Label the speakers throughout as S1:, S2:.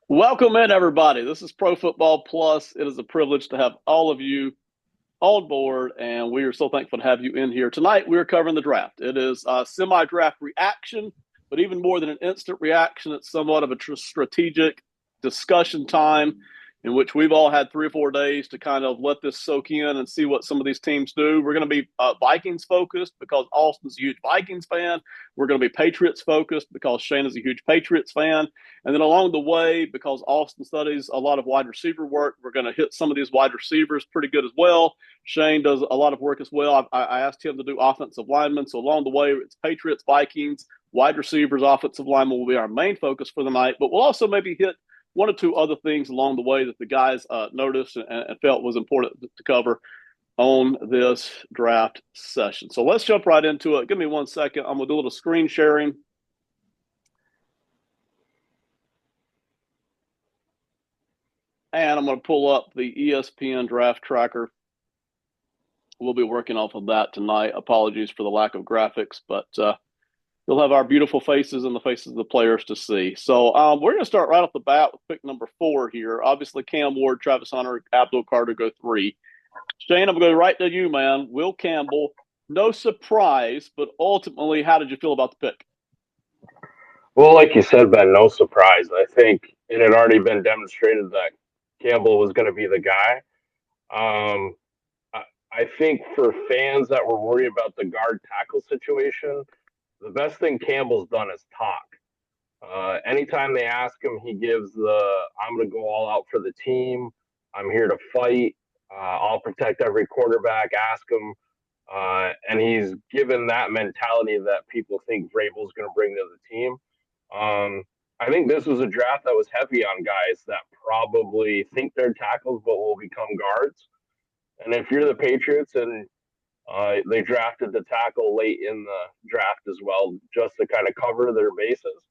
S1: Welcome in, everybody. This is Pro Football Plus. It is a privilege to have all of you on board, and we are so thankful to have you in here. Tonight, we're covering the draft. It is a semi draft reaction, but even more than an instant reaction, it's somewhat of a strategic discussion time in which we've all had 3 or 4 days to kind of let this soak in and see what some of these teams do. We're going to be Vikings focused because Austin's a huge Vikings fan. We're going to be Patriots focused because Shane is a huge Patriots fan. And then along the way, because Austin studies a lot of wide receiver work, we're going to hit some of these wide receivers pretty good as well. Shane does a lot of work as well. I asked him to do offensive linemen. So along the way, it's Patriots, Vikings, wide receivers, offensive linemen will be our main focus for the night. But we'll also maybe hit one or two other things along the way that the guys noticed and felt was important to cover on this draft session. So let's jump right into it. Give me 1 second. I'm going to do a little screen sharing. And I'm going to pull up the ESPN draft tracker. We'll be working off of that tonight. Apologies for the lack of graphics, but you'll have our beautiful faces and the faces of the players to see. So we're going to start right off the bat with pick number 4 here. Obviously, Cam Ward, Travis Hunter, Abdul Carter go 3. Shane, I'm going to go right to you, man. Will Campbell, no surprise, but ultimately, how did you feel about the pick?
S2: Well, like you said, Ben, no surprise. I think it had already been demonstrated that Campbell was going to be the guy. Um, I think for fans that were worried about the guard tackle situation, the best thing Campbell's done is talk. Anytime they ask him, he gives I'm going to go all out for the team. I'm here to fight. I'll protect every quarterback. Ask him. And he's given that mentality that people think Vrabel's going to bring to the team. I think this was a draft that was heavy on guys that probably think they're tackles but will become guards. And if you're the Patriots and they drafted the tackle late in the draft as well, just to kind of cover their bases,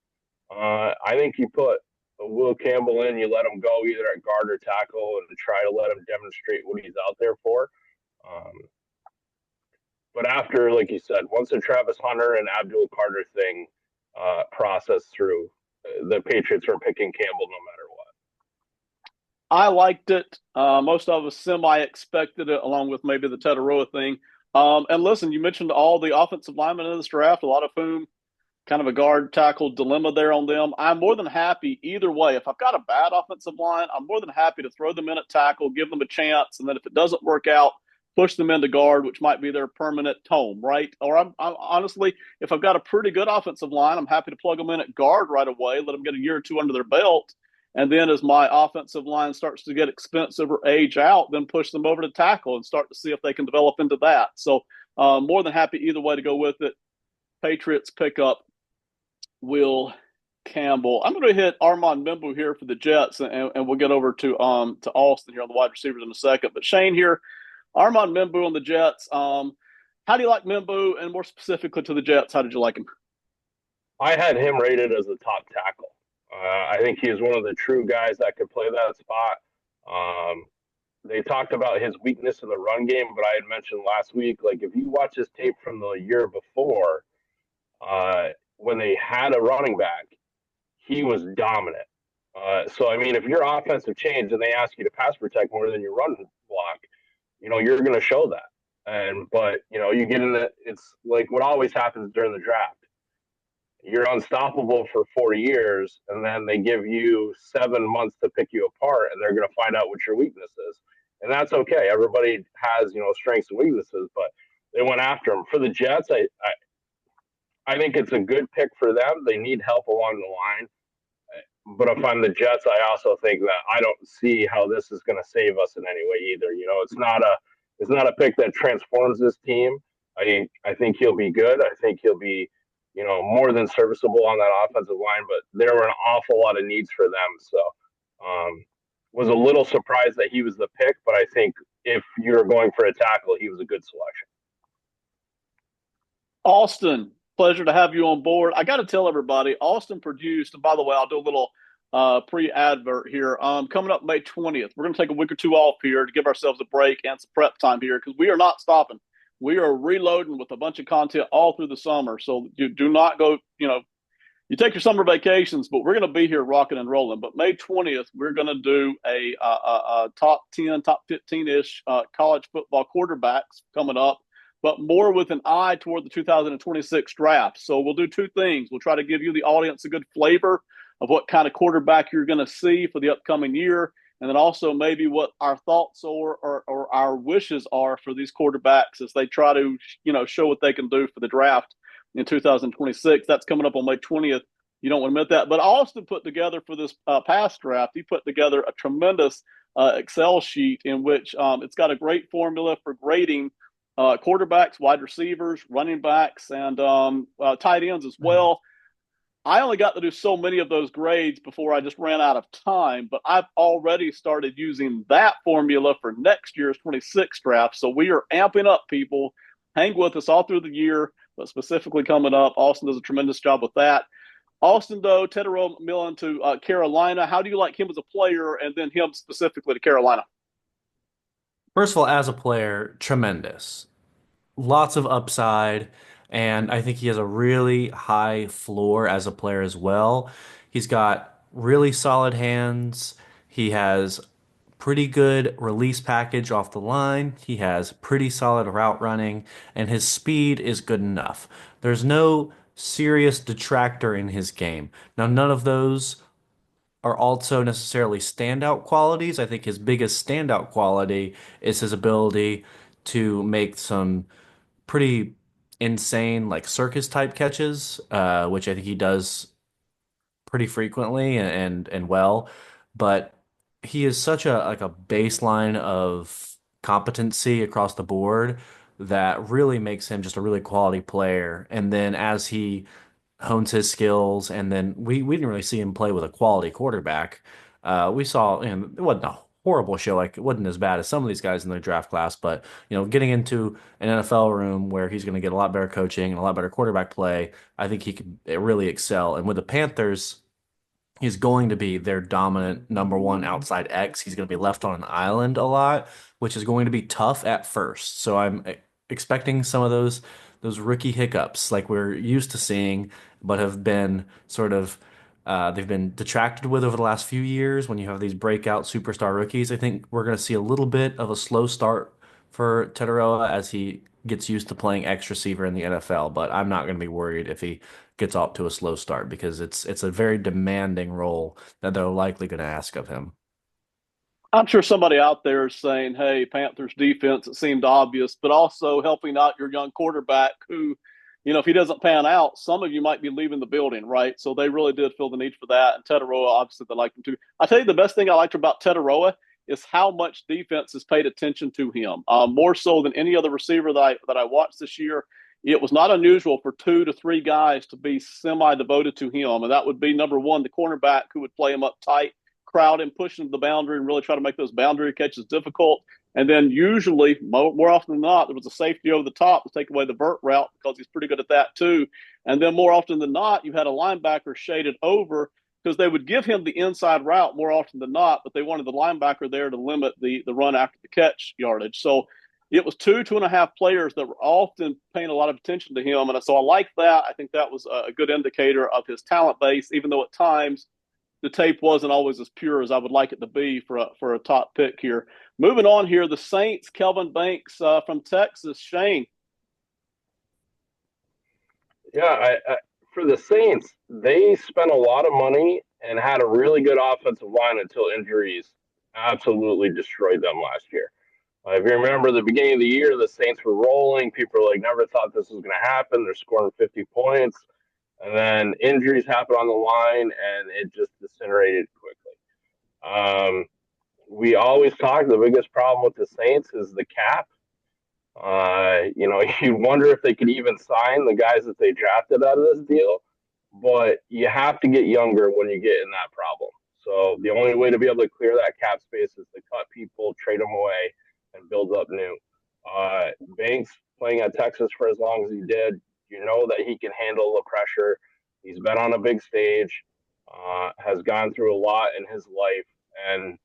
S2: I think you put Will Campbell in, you let him go either at guard or tackle and try to let him demonstrate what he's out there for. Um, but after, like you said, once the Travis Hunter and Abdul Carter thing processed through, the Patriots were picking Campbell no matter what.
S1: I liked it. Most of us semi expected it, along with maybe the Tetaroa thing. And listen, you mentioned all the offensive linemen in this draft, a lot of whom kind of a guard tackle dilemma there on them. I'm more than happy either way. If I've got a bad offensive line, I'm more than happy to throw them in at tackle, give them a chance, and then if it doesn't work out, push them into guard, which might be their permanent home, right? Or I'm honestly, if I've got a pretty good offensive line, I'm happy to plug them in at guard right away, let them get a year or two under their belt. And then as my offensive line starts to get expensive or age out, then push them over to tackle and start to see if they can develop into that. So more than happy either way to go with it. Patriots pick up Will Campbell. I'm going to hit Armand Mimbu here for the Jets, and we'll get over to Austin here on the wide receivers in a second. But Shane here, Armand Mimbu on the Jets. How do you like Mimbu, and more specifically to the Jets, how did you like him?
S2: I had him rated as a top tackle. I think he is one of the true guys that could play that spot. Um, they talked about his weakness in the run game, but I had mentioned last week, like if you watch his tape from the year before, when they had a running back, he was dominant. So I mean, if your offensive change and they ask you to pass protect more than your run block, you're going to show that. And but you get in it. It's like what always happens during the draft. You're unstoppable for 4 years, and then they give you 7 months to pick you apart, and they're going to find out what your weakness is, and that's okay. Everybody has strengths and weaknesses, but they went after him. For the Jets, I think it's a good pick for them. They need help along the line. But if I'm the Jets, I also think that I don't see how this is going to save us in any way either. It's not a pick that transforms this team. I think he'll be good. I think he'll be more than serviceable on that offensive line. But there were an awful lot of needs for them. So was a little surprised that he was the pick. But I think if you're going for a tackle, he was a good selection.
S1: Austin, pleasure to have you on board. I got to tell everybody, Austin produced, and by the way, I'll do a little pre-advert here. Coming up May 20th, we're going to take a week or two off here to give ourselves a break and some prep time here because we are not stopping. We are reloading with a bunch of content all through the summer. So you do not go, you you take your summer vacations, but we're going to be here rocking and rolling. But May 20th, we're going to do a top 10, top 15 ish college football quarterbacks coming up, but more with an eye toward the 2026 draft. So we'll do two things. We'll try to give you, the audience, a good flavor of what kind of quarterback you're going to see for the upcoming year. And then also maybe what our thoughts or our wishes are for these quarterbacks as they try to, show what they can do for the draft in 2026. That's coming up on May 20th. You don't want to miss that. But Austin put together for this past draft, he put together a tremendous Excel sheet in which it's got a great formula for grading quarterbacks, wide receivers, running backs, and tight ends as well. I only got to do so many of those grades before I just ran out of time, but I've already started using that formula for next year's 26 draft. So we are amping up, people. Hang with us all through the year, but specifically coming up, Austin does a tremendous job with that. Austin, though, Tetairoa Millen to Carolina. How do you like him as a player, and then him specifically to Carolina?
S3: First of all, as a player, tremendous. Lots of upside, and I think he has a really high floor as a player as well. He's got really solid hands. He has pretty good release package off the line. He has pretty solid route running, and his speed is good enough. There's no serious detractor in his game. Now, none of those are also necessarily standout qualities. I think his biggest standout quality is his ability to make some pretty insane like circus type catches, which I think he does pretty frequently and well. But he is such a like a baseline of competency across the board that really makes him just a really quality player. And then as he hones his skills, and then we didn't really see him play with a quality quarterback. We saw, and it wasn't a horrible show, like it wasn't as bad as some of these guys in the draft class, but getting into an NFL room where he's going to get a lot better coaching and a lot better quarterback play, I think he could really excel. And with the Panthers, he's going to be their dominant number one outside X. He's going to be left on an island a lot, which is going to be tough at first. So I'm expecting some of those rookie hiccups like we're used to seeing, but have been sort of they've been detracted with over the last few years when you have these breakout superstar rookies. I think we're going to see a little bit of a slow start for Tetairoa as he gets used to playing X receiver in the NFL, but I'm not going to be worried if he gets off to a slow start because it's a very demanding role that they're likely going to ask of him.
S1: I'm sure somebody out there is saying, hey, Panthers defense, it seemed obvious, but also helping out your young quarterback who, if he doesn't pan out, some of you might be leaving the building, right? So they really did feel the need for that. And Tetairoa, obviously, they liked him too. I tell you, the best thing I liked about Tetairoa is how much defense has paid attention to him, more so than any other receiver that I watched this year. It was not unusual for 2 to 3 guys to be semi devoted to him. And that would be number one, the cornerback who would play him up tight, crowd him, push him to the boundary, and really try to make those boundary catches difficult. And then usually, more often than not, there was a safety over the top to take away the vert route because he's pretty good at that too. And then more often than not, you had a linebacker shaded over because they would give him the inside route more often than not, but they wanted the linebacker there to limit the run after the catch yardage. So it was 2.5 players that were often paying a lot of attention to him. And so I like that. I think that was a good indicator of his talent base, even though at times the tape wasn't always as pure as I would like it to be for a top pick here. Moving on here, the Saints, Kelvin Banks from Texas. Shane.
S2: Yeah, for the Saints, they spent a lot of money and had a really good offensive line until injuries absolutely destroyed them last year. If you remember the beginning of the year, the Saints were rolling. People were like, never thought this was going to happen. They're scoring 50 points. And then injuries happened on the line, and it just disintegrated quickly. We always talk the biggest problem with the Saints is the cap. You wonder if they could even sign the guys that they drafted out of this deal, but you have to get younger when you get in that problem. So the only way to be able to clear that cap space is to cut people, trade them away, and build up new. Banks playing at Texas for as long as he did, you know that he can handle the pressure. He's been on a big stage, has gone through a lot in his life, and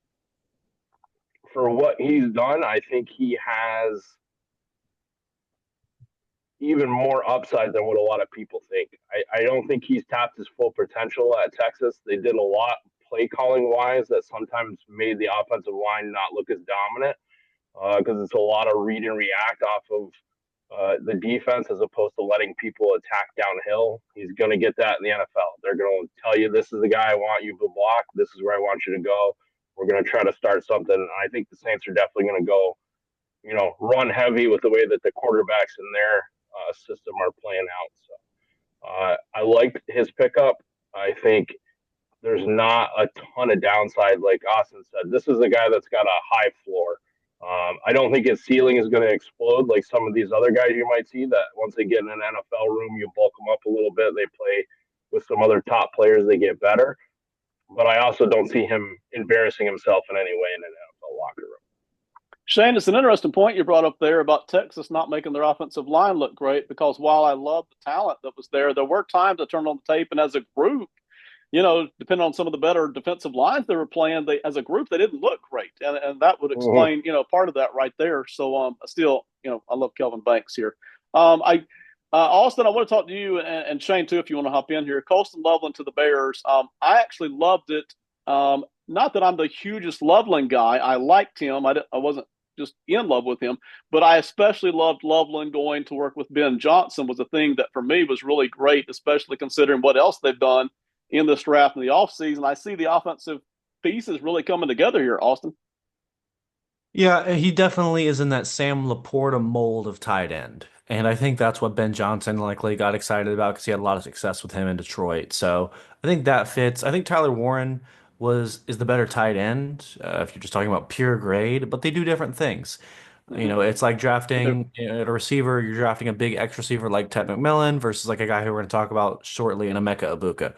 S2: for what he's done, I think he has even more upside than what a lot of people think. I don't think he's tapped his full potential at Texas. They did a lot play calling wise that sometimes made the offensive line not look as dominant because it's a lot of read and react off of the defense as opposed to letting people attack downhill. He's going to get that in the NFL. They're going to tell you, this is the guy I want you to block. This is where I want you to go. We're going to try to start something. And I think the Saints are definitely going to go, run heavy with the way that the quarterbacks in their system are playing out. So I liked his pickup. I think there's not a ton of downside, like Austin said. This is a guy that's got a high floor. I don't think his ceiling is going to explode like some of these other guys you might see that once they get in an NFL room, you bulk them up a little bit. They play with some other top players, they get better. But I also don't see him embarrassing himself in any way in an NFL locker room.
S1: Shane, it's an interesting point you brought up there about Texas not making their offensive line look great, because while I love the talent that was there were times I turned on the tape, and as a group, depending on some of the better defensive lines they were playing, as a group, they didn't look great. And that would explain, part of that right there. So, still, I love Kelvin Banks here. Austin, I want to talk to you and Shane too, if you want to hop in here. Colston Loveland to the Bears. I actually loved it. Not that I'm the hugest Loveland guy. I liked him. I wasn't just in love with him, but I especially loved Loveland going to work with Ben Johnson was a thing that for me was really great, especially considering what else they've done in this draft in the offseason. I see the offensive pieces really coming together here, Austin.
S3: Yeah, he definitely is in that Sam Laporta mold of tight end. And I think that's what Ben Johnson likely got excited about because he had a lot of success with him in Detroit. So I think that fits. I think Tyler Warren is the better tight end if you're just talking about pure grade, but they do different things. It's like drafting a receiver. You're drafting a big X receiver like Ted McMillan versus like a guy who we're going to talk about shortly in Emeka Ibuka.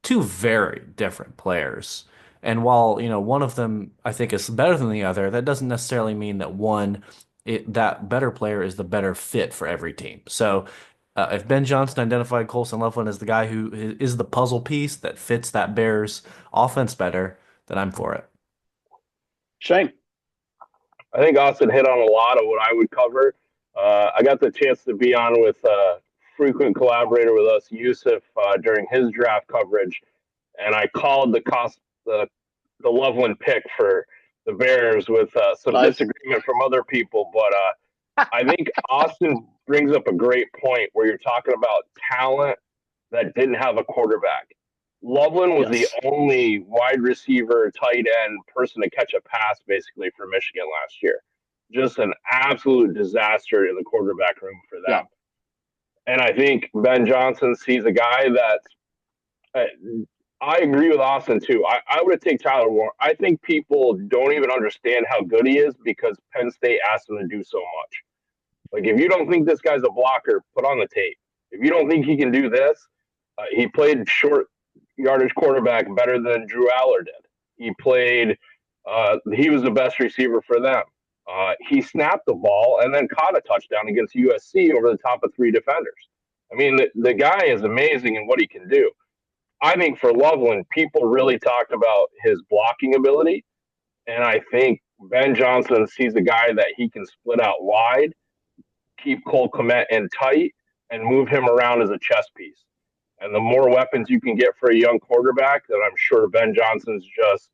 S3: Two very different players. And while, one of them I think is better than the other, that doesn't necessarily mean that that better player is the better fit for every team. So if Ben Johnson identified Colson Loveland as the guy who is the puzzle piece that fits that Bears offense better, then I'm for it.
S1: Shane.
S2: I think Austin hit on a lot of what I would cover. I got the chance to be on with a frequent collaborator with us, Yusuf, during his draft coverage, and I called the Loveland pick for the Bears with some disagreement from other people. But I think Austin brings up a great point where you're talking about talent that didn't have a quarterback. Loveland was the only wide receiver, tight end person to catch a pass basically for Michigan last year. Just an absolute disaster in the quarterback room for them. Yeah. And I think Ben Johnson sees a guy that I agree with Austin too. I would take Tyler Warren. I think people don't even understand how good he is because Penn State asked him to do so much. Like, if you don't think this guy's a blocker, put on the tape. If you don't think he can do this, he played short yardage quarterback better than Drew Aller did. He was the best receiver for them. He snapped the ball and then caught a touchdown against USC over the top of 3 defenders. I mean, the guy is amazing in what he can do. I think for Loveland, people really talked about his blocking ability. And I think Ben Johnson sees a guy that he can split out wide, keep Cole Kmet in tight, and move him around as a chess piece. And the more weapons you can get for a young quarterback, then I'm sure Ben Johnson's just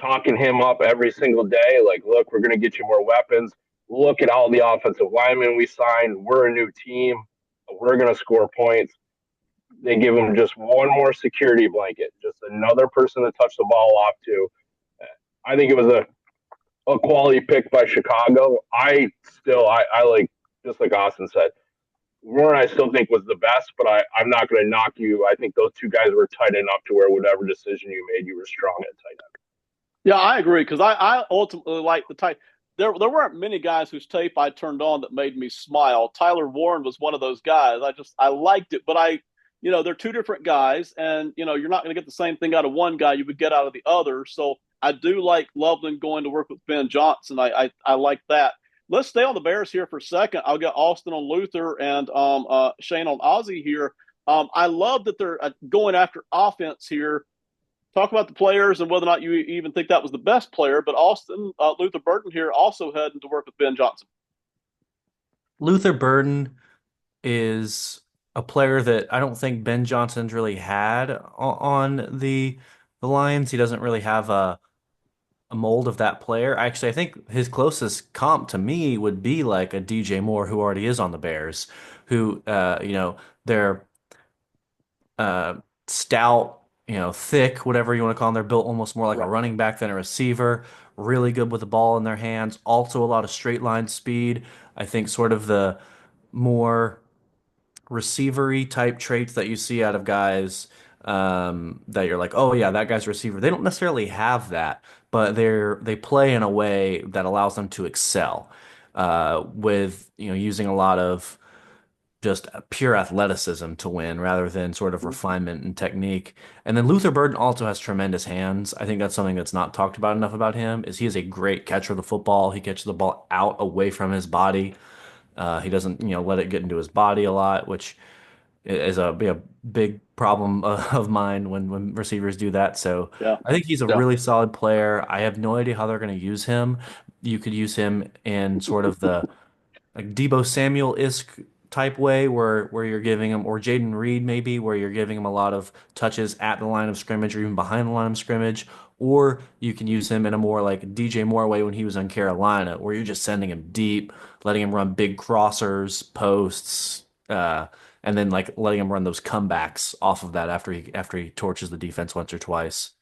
S2: talking him up every single day. Like, look, we're going to get you more weapons. Look at all the offensive linemen we signed. We're a new team. We're going to score points. They give him just one more security blanket, just another person to touch the ball off to. I think it was a quality pick by Chicago. I like, just like Austin said, Warren I still think was the best, but I'm not going to knock you. I think those two guys were tight enough to where whatever decision you made, you were strong at tight end.
S1: Yeah, I agree, because I ultimately like the tight. There weren't many guys whose tape I turned on that made me smile. Tyler Warren was one of those guys. I liked it, but they're two different guys, and you're not going to get the same thing out of one guy you would get out of the other. So I do like Loveland going to work with Ben Johnson. I like that. Let's stay on the Bears here for a second. I'll get Austin on Luther and Shane on Ozzie here. I love that they're going after offense here. Talk about the players and whether or not you even think that was the best player. But Austin, Luther Burden here also heading to work with Ben Johnson.
S3: Luther Burden is a player that I don't think Ben Johnson's really had on the Lions. He doesn't really have a mold of that player. Actually, I think his closest comp to me would be like a DJ Moore, who already is on the Bears, who they're uh, stout, thick, whatever you want to call them. They're built almost more like a
S1: Right.
S3: running back than a receiver. Really good with the ball in their hands. Also, a lot of straight line speed. I think sort of the more receivery type traits that you see out of guys that you're like, oh yeah, that guy's a receiver. They don't necessarily have that, but they play in a way that allows them to excel with using a lot of just pure athleticism to win rather than sort of refinement and technique. And then Luther Burden also has tremendous hands. I think that's something that's not talked about enough about him is he is a great catcher of the football. He catches the ball out away from his body. He doesn't, let it get into his body a lot, which is a big problem of mine when receivers do that. So
S1: Yeah.
S3: I think he's a
S1: Yeah.
S3: really solid player. I have no idea how they're going to use him. You could use him in sort of the like Debo Samuel-esque type way where you're giving him, or Jaden Reed maybe, where you're giving him a lot of touches at the line of scrimmage or even behind the line of scrimmage. Or you can use him in a more like DJ Moore way when he was in Carolina, where you're just sending him deep, letting him run big crossers, posts, and then like letting him run those comebacks off of that after he torches the defense once or twice.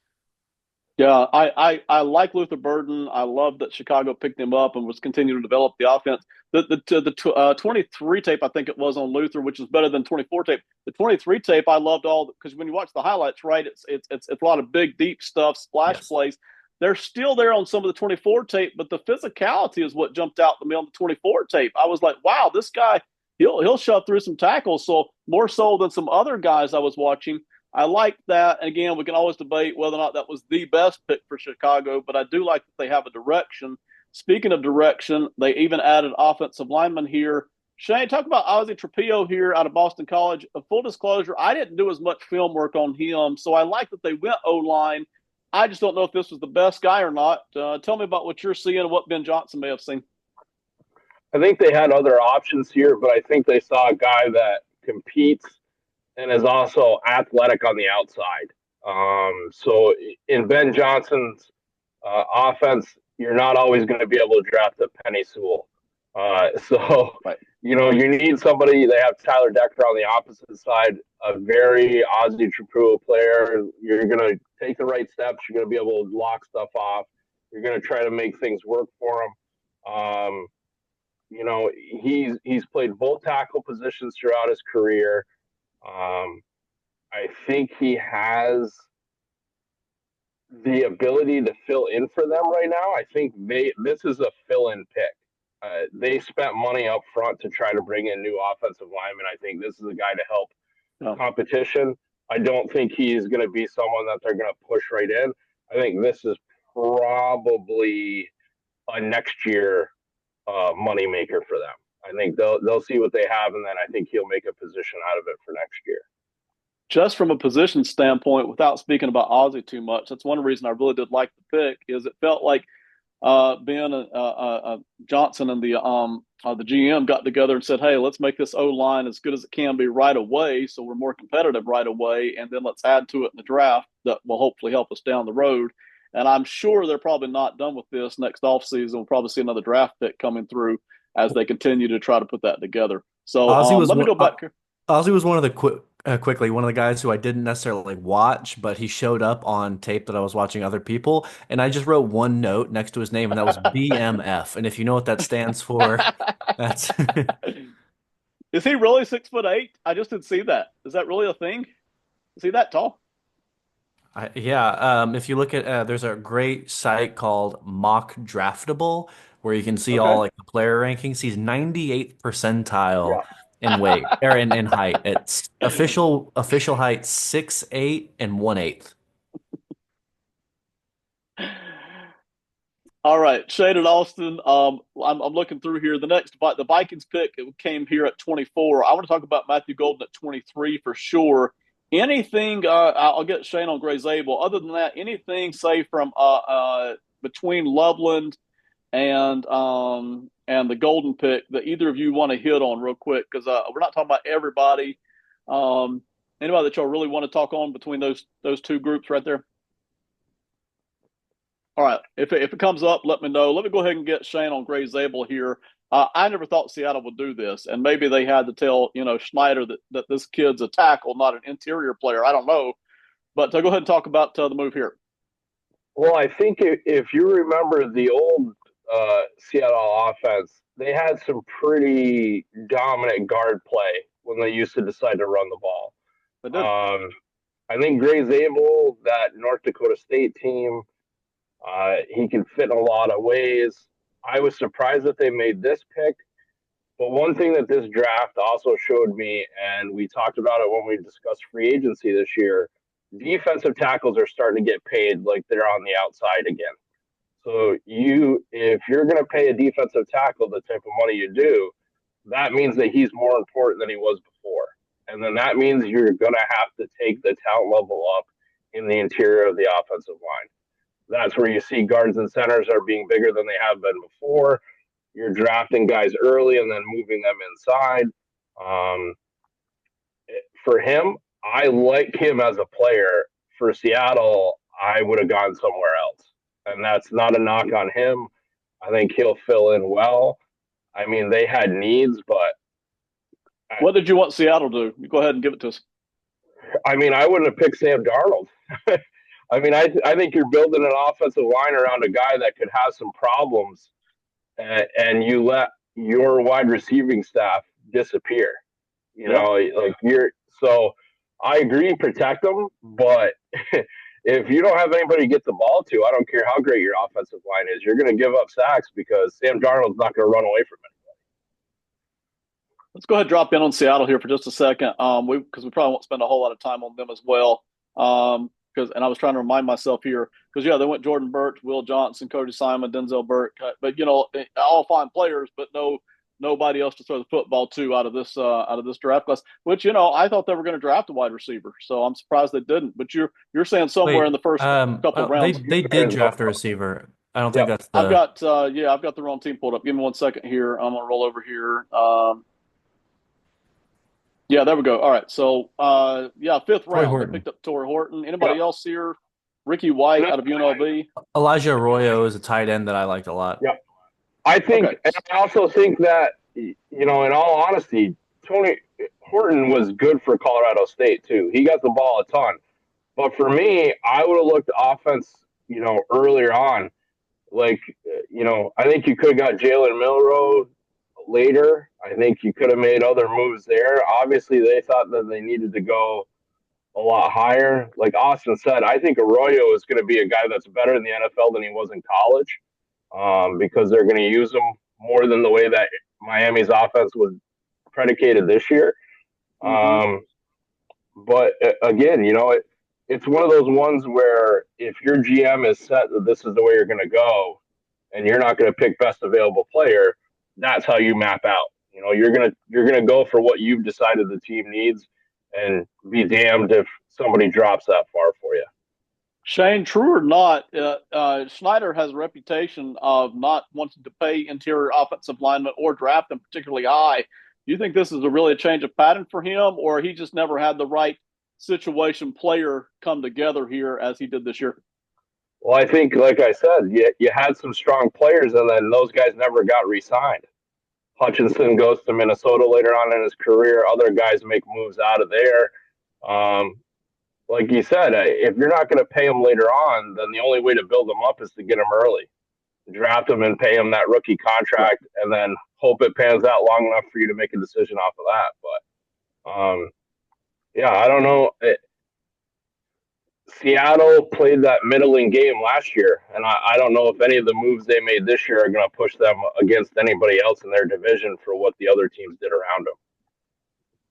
S1: Yeah, I like Luther Burden. I love that Chicago picked him up and was continuing to develop the offense. The 23 tape, I think it was on Luther, which is better than 24 tape. The 23 tape, I loved all because when you watch the highlights, right, it's a lot of big, deep stuff, splash
S3: Yes.
S1: plays. They're still there on some of the 24 tape, but the physicality is what jumped out to me on the 24 tape. I was like, wow, this guy, he'll shove through some tackles. So more so than some other guys I was watching. I like that. And again, we can always debate whether or not that was the best pick for Chicago, but I do like that they have a direction. Speaking of direction, they even added offensive lineman here. Shane, talk about Ozzie Trapillo here out of Boston College. Full disclosure, I didn't do as much film work on him, so I like that they went O line. I just don't know if this was the best guy or not. Tell me about what you're seeing and what Ben Johnson may have seen.
S2: I think they had other options here, but I think they saw a guy that competes and is also athletic on the outside. So in Ben Johnson's offense, you're not always going to be able to draft a Penny Sewell. So,
S1: Right.
S2: you need somebody. They have Tyler Decker on the opposite side, a very Ozzie Trapua player. You're going to take the right steps. You're going to be able to lock stuff off. You're going to try to make things work for him. He's played both tackle positions throughout his career. I think he has the ability to fill in for them right now. I think this is a fill-in pick. They spent money up front to try to bring in new offensive linemen. I think this is a guy to help
S1: Oh.
S2: competition. I don't think he's going to be someone that they're going to push right in. I think this is probably a next year moneymaker for them. I think they'll see what they have, and then I think he'll make a position out of it for next year.
S1: Just from a position standpoint, without speaking about Ozzie too much, that's one reason I really did like the pick. Is it felt like Ben Johnson and the GM got together and said, "Hey, let's make this O line as good as it can be right away, so we're more competitive right away, and then let's add to it in the draft that will hopefully help us down the road." And I'm sure they're probably not done with this next offseason. We'll probably see another draft pick coming through as they continue to try to put that together. So
S3: Ozzy was
S1: let me
S3: one.
S1: go back here.
S3: Ozzy was one of the quickly one of the guys who I didn't necessarily watch, but he showed up on tape that I was watching other people, and I just wrote one note next to his name, and that was BMF. And if you know what that stands for, that's
S1: Is he really 6'8"? I just didn't see that. Is that really a thing? Is he that tall?
S3: yeah. If you look at there's a great site called Mock Draftable where you can see all
S1: Okay.
S3: like the player rankings. He's 98th percentile
S2: Yeah.
S3: in weight or in height. It's official height 6'8" and 1/8.
S1: All right, Shane and Austin. I'm looking through here. The Vikings pick it came here at 24. I want to talk about Matthew Golden at 23 for sure. Anything? I'll get Shane on Gray Zabel. Other than that, anything say from between Loveland and the golden pick that either of you want to hit on real quick, because we're not talking about everybody. Anybody that y'all really want to talk on between those two groups right there? All right. If it comes up, let me know. Let me go ahead and get Shane on Gray Zabel here. I never thought Seattle would do this, and maybe they had to tell Schneider that this kid's a tackle, not an interior player. I don't know, but go ahead and talk about the move here.
S2: Well, I think if you remember the old Seattle offense, they had some pretty dominant guard play when they used to decide to run the ball.
S1: They did.
S2: I think Gray Zabel, that North Dakota State team, he can fit in a lot of ways. I was surprised that they made this pick. But one thing that this draft also showed me, and we talked about it when we discussed free agency this year, defensive tackles are starting to get paid like they're on the outside again. So if you're going to pay a defensive tackle the type of money you do, that means that he's more important than he was before. And then that means you're going to have to take the talent level up in the interior of the offensive line. That's where you see guards and centers are being bigger than they have been before. You're drafting guys early and then moving them inside. For him, I like him as a player. For Seattle, I would have gone somewhere else. And that's not a knock on him. I think he'll fill in well. I mean, they had needs, but
S1: what did you want Seattle to do? You go ahead and give it to us.
S2: I mean, I wouldn't have picked Sam Darnold. I mean, I think you're building an offensive line around a guy that could have some problems, and you let your wide receiving staff disappear. You know, like so I agree, protect them, but if you don't have anybody to get the ball to, I don't care how great your offensive line is, you're going to give up sacks because Sam Darnold's not going to run away from it.
S1: Let's go ahead and drop in on Seattle here for just a second, because we probably won't spend a whole lot of time on them as well. And I was trying to remind myself here because they went Jordan Burch, Will Johnson, Cody Simon, Denzel Burke, but all fine players, but nobody else to throw the football to out of this draft class. Which I thought they were going to draft a wide receiver, so I'm surprised they didn't. But you're saying somewhere in the first couple of rounds
S3: they did draft a receiver. I don't think that's the.
S1: I've got the wrong team pulled up. Give me 1 second here. I'm gonna roll over here. Yeah, there we go. All right. So, fifth round, they picked up Torrey Horton. Anybody else here? Ricky White out of UNLV.
S3: Elijah Arroyo is a tight end that I liked a lot.
S2: Yeah. I think, and I also think that, in all honesty, Tony Horton was good for Colorado State, too. He got the ball a ton. But for me, I would have looked offense, earlier on. Like, I think you could have got Jalen Milroe later. I think you could have made other moves there. Obviously, they thought that they needed to go a lot higher. Like Austin said, I think Arroyo is going to be a guy that's better in the NFL than he was in college, because they're going to use him more than the way that Miami's offense was predicated this year. Mm-hmm. But again, it's one of those ones where if your GM is set that this is the way you're going to go, and you're not going to pick best available player, that's how you map out. You're gonna go for what you've decided the team needs, and be damned if somebody drops that far for you.
S1: Shane, true or not, Schneider has a reputation of not wanting to pay interior offensive linemen or draft them particularly high. Do you think this is really a change of pattern for him, or he just never had the right situation player come together here as he did this year?
S2: Well, I think, like I said, you had some strong players, and then those guys never got re-signed. Hutchinson goes to Minnesota later on in his career. Other guys make moves out of there. Like you said, if you're not going to pay them later on, then the only way to build them up is to get them early. Draft them and pay them that rookie contract, and then hope it pans out long enough for you to make a decision off of that. But, I don't know. Seattle played that middling game last year, and I don't know if any of the moves they made this year are going to push them against anybody else in their division for what the other teams did around them.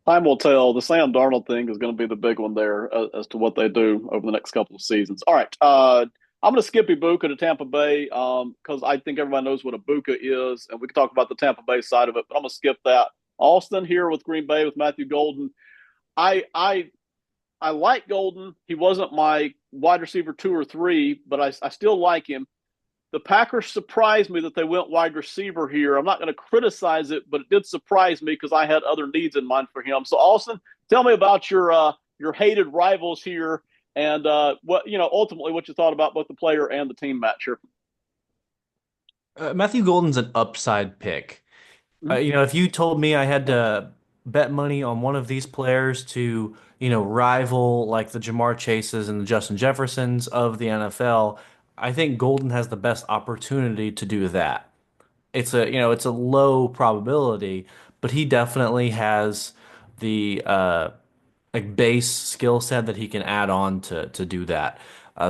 S1: Time will tell. The Sam Darnold thing is going to be the big one there as to what they do over the next couple of seasons. All right. I'm going to skip Ibuka to Tampa Bay because I think everybody knows what Ibuka is, and we can talk about the Tampa Bay side of it, but I'm going to skip that. Austin here with Green Bay with Matthew Golden. I like Golden. He wasn't my wide receiver 2 or 3, but I still like him. the Packers surprised me that they went wide receiver here. I'm not going to criticize it, but it did surprise me because I had other needs in mind for him. So, Austin, tell me about your hated rivals here, and what ultimately what you thought about both the player and the team match here.
S3: Matthew Golden's an upside pick.
S1: Mhm.
S3: If you told me I had to bet money on one of these players to, rival like the Jamar Chases and the Justin Jeffersons of the NFL, I think Golden has the best opportunity to do that. It's a low probability, but he definitely has the like base skill set that he can add on to do that.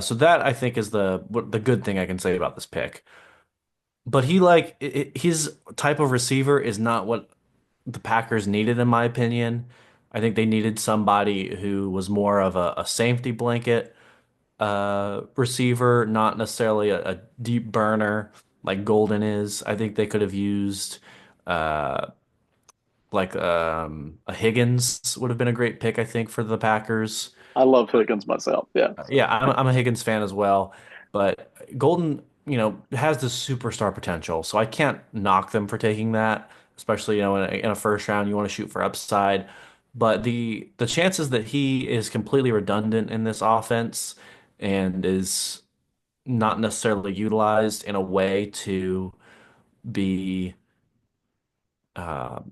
S3: So that I think is the good thing I can say about this pick. But his type of receiver is not what the Packers needed, in my opinion. I think they needed somebody who was more of a safety blanket receiver, not necessarily a deep burner like Golden is. I think they could have used uh, a Higgins would have been a great pick, I think, for the Packers.
S1: I love Higgins myself. Yeah.
S3: Yeah, I'm a Higgins fan as well, but Golden, has this superstar potential, so I can't knock them for taking that, especially, in a first round, you want to shoot for upside. But the chances that he is completely redundant in this offense and is not necessarily utilized in a way to be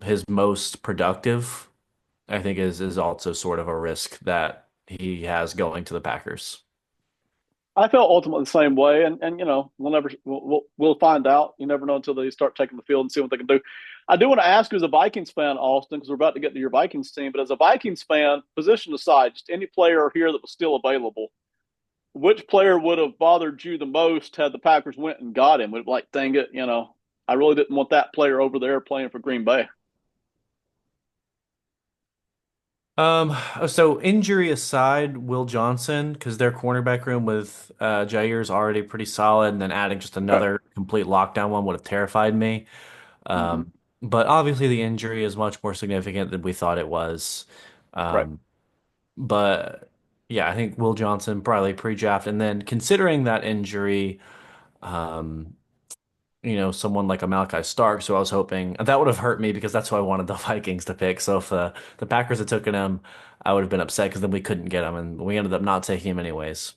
S3: his most productive, I think is also sort of a risk that he has going to the Packers.
S1: I felt ultimately the same way, and we'll find out. You never know until they start taking the field and see what they can do. I do want to ask you as a Vikings fan, Austin, because we're about to get to your Vikings team. But as a Vikings fan, position aside, just any player here that was still available, which player would have bothered you the most had the Packers went and got him? Would have like, dang it, I really didn't want that player over there playing for Green Bay.
S3: Um, so injury aside, Will Johnson, because their cornerback room with Jair is already pretty solid, and then adding just
S1: Okay.
S3: another complete lockdown one would have terrified me.
S1: Mm-hmm.
S3: But obviously the injury is much more significant than we thought it was.
S1: Right.
S3: Um, but yeah, I think Will Johnson probably pre-draft, and then considering that injury, um, someone like a Malachi Stark. So I was hoping that would have hurt me because that's who I wanted the Vikings to pick. So if the Packers had taken him, I would have been upset because then we couldn't get him, and we ended up not taking him anyways.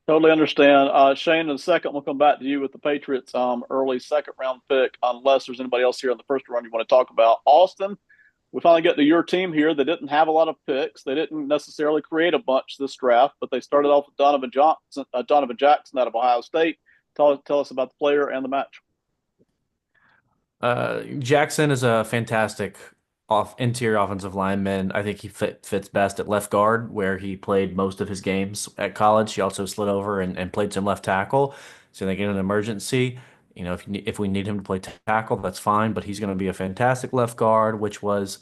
S1: Totally understand. Shane, in a second, we'll come back to you with the Patriots early second round pick, unless there's anybody else here in the first round you want to talk about. Austin, we finally get to your team here. They didn't have a lot of picks. They didn't necessarily create a bunch this draft, but they started off with Donovan Jackson out of Ohio State. Tell us about the player and the match.
S3: Jackson is a fantastic off interior offensive lineman. I think he fits best at left guard, where he played most of his games at college. He also slid over and played some left tackle. So I think in an emergency, if we need him to play tackle, that's fine. But he's going to be a fantastic left guard, which was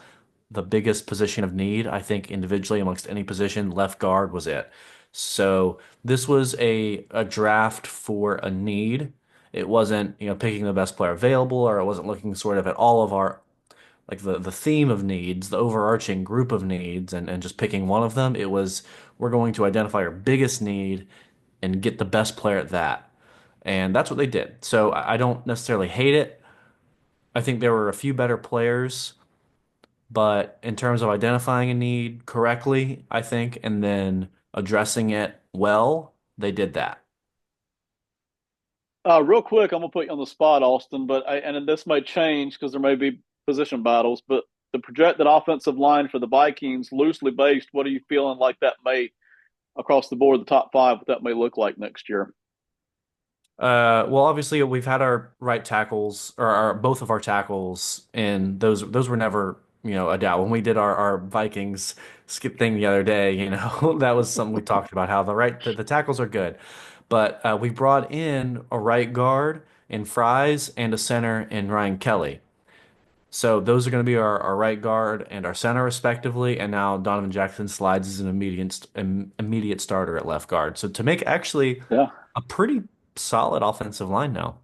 S3: the biggest position of need. I think individually amongst any position, left guard was it. So this was a draft for a need. It wasn't, picking the best player available, or it wasn't looking sort of at all of our like the theme of needs, the overarching group of needs, and just picking one of them. It was we're going to identify our biggest need and get the best player at that. And that's what they did. So I don't necessarily hate it. I think there were a few better players, but in terms of identifying a need correctly, I think, and then addressing it well, they did that.
S1: Real quick, I'm gonna put you on the spot, Austin, and this may change because there may be position battles, but the projected offensive line for the Vikings, loosely based, what are you feeling like that may across the board, the top five, what that may look like next year?
S3: Well, obviously we've had our right tackles or both of our tackles, and those were never, a doubt. When we did our Vikings skip thing the other day, that was something we talked about how the tackles are good, but we brought in a right guard in Fries and a center in Ryan Kelly. So those are going to be our right guard and our center respectively, and now Donovan Jackson slides as an immediate starter at left guard. So to make actually
S1: Yeah.
S3: a pretty solid offensive line now.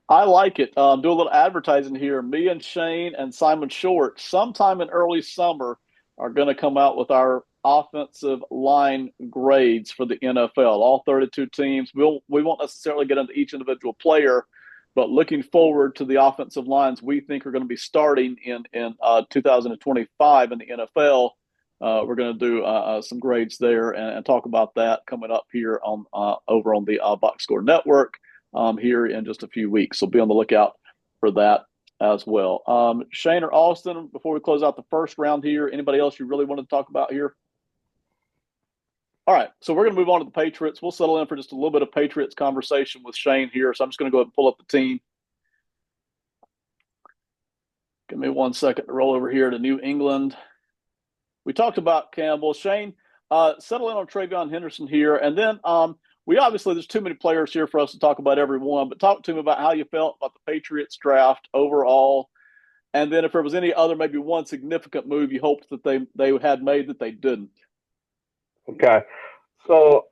S1: I like it. Do a little advertising here. Me and Shane and Simon Short, sometime in early summer, are going to come out with our offensive line grades for the NFL, all 32 teams. We won't necessarily get into each individual player, but looking forward to the offensive lines we think are going to be starting in 2025 in the NFL. We're going to do some grades there and talk about that coming up here on over on the Box Score Network here in just a few weeks. So be on the lookout for that as well. Shane or Austin, before we close out the first round here, anybody else you really want to talk about here? All right, so we're going to move on to the Patriots. We'll settle in for just a little bit of Patriots conversation with Shane here. So I'm just going to go ahead and pull up the team. Give me 1 second to roll over here to New England. We talked about Campbell. Shane, settle in on Travion Henderson here. And then we obviously, there's too many players here for us to talk about every one, but talk to me about how you felt about the Patriots draft overall. And then if there was any other, maybe one significant move you hoped that they had made that they didn't.
S2: Okay. So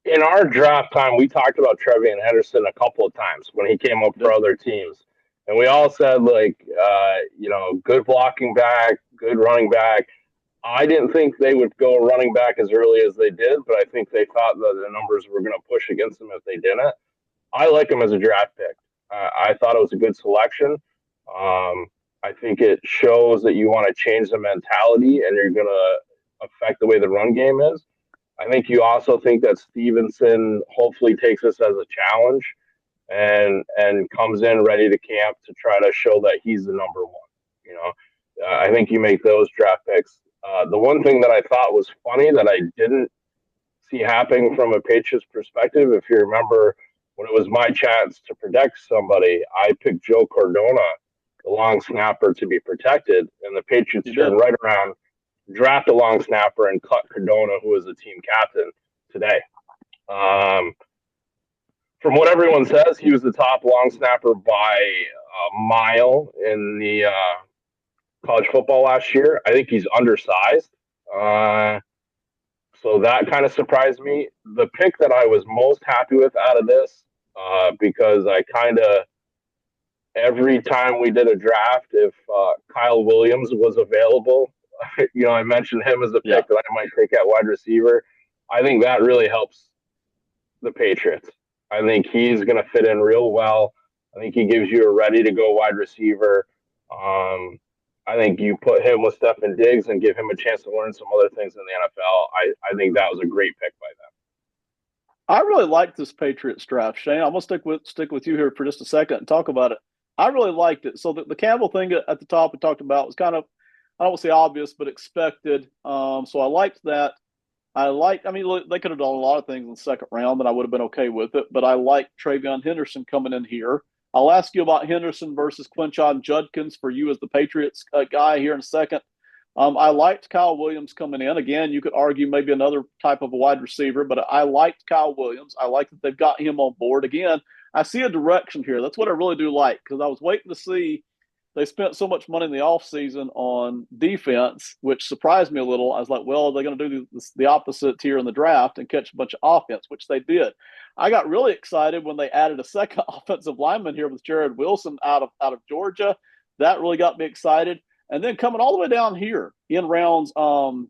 S2: in our draft time, we talked about Travion Henderson a couple of times when he came up for other teams. And we all said, good blocking back, good running back. I didn't think they would go running back as early as they did, but I think they thought that the numbers were going to push against them if they didn't. I like him as a draft pick. I thought it was a good selection. I think it shows that you want to change the mentality and you're going to affect the way the run game is. I think you also think that Stevenson hopefully takes this as a challenge and comes in ready to camp to try to show that he's the number one. I think you make those draft picks. The one thing that I thought was funny that I didn't see happening from a Patriots perspective, if you remember, when it was my chance to protect somebody, I picked Joe Cardona, the long snapper, to be protected, and the Patriots turned right around, draft a long snapper, and cut Cardona, who was the team captain today. From what everyone says, he was the top long snapper by a mile in the college football last year. I think he's undersized. So that kind of surprised me. The pick that I was most happy with out of this, because I kind of, every time we did a draft, if Kyle Williams was available, I mentioned him as a pick that I might take at wide receiver. I think that really helps the Patriots. I think he's going to fit in real well. I think he gives you a ready-to-go wide receiver. I think you put him with Stefon Diggs and give him a chance to learn some other things in the NFL. I think that was a great pick by them.
S1: I really like this Patriots draft, Shane. I'm going to stick with you here for just a second and talk about it. I really liked it. So the Campbell thing at the top we talked about was kind of, I don't want to say obvious, but expected. So I liked that. Look, they could have done a lot of things in the second round, and I would have been okay with it. But I like Travion Henderson coming in here. I'll ask you about Henderson versus Quinshon Judkins for you as the Patriots guy here in a second. I liked Kyle Williams coming in. Again, you could argue maybe another type of a wide receiver, but I liked Kyle Williams. I like that they've got him on board. Again, I see a direction here. That's what I really do like, because I was waiting to see. They spent so much money in the offseason on defense, which surprised me a little. I was like, well, they're going to do the opposite here in the draft and catch a bunch of offense, which they did. I got really excited when they added a second offensive lineman here with Jared Wilson out of Georgia. That really got me excited. And then coming all the way down here in rounds 4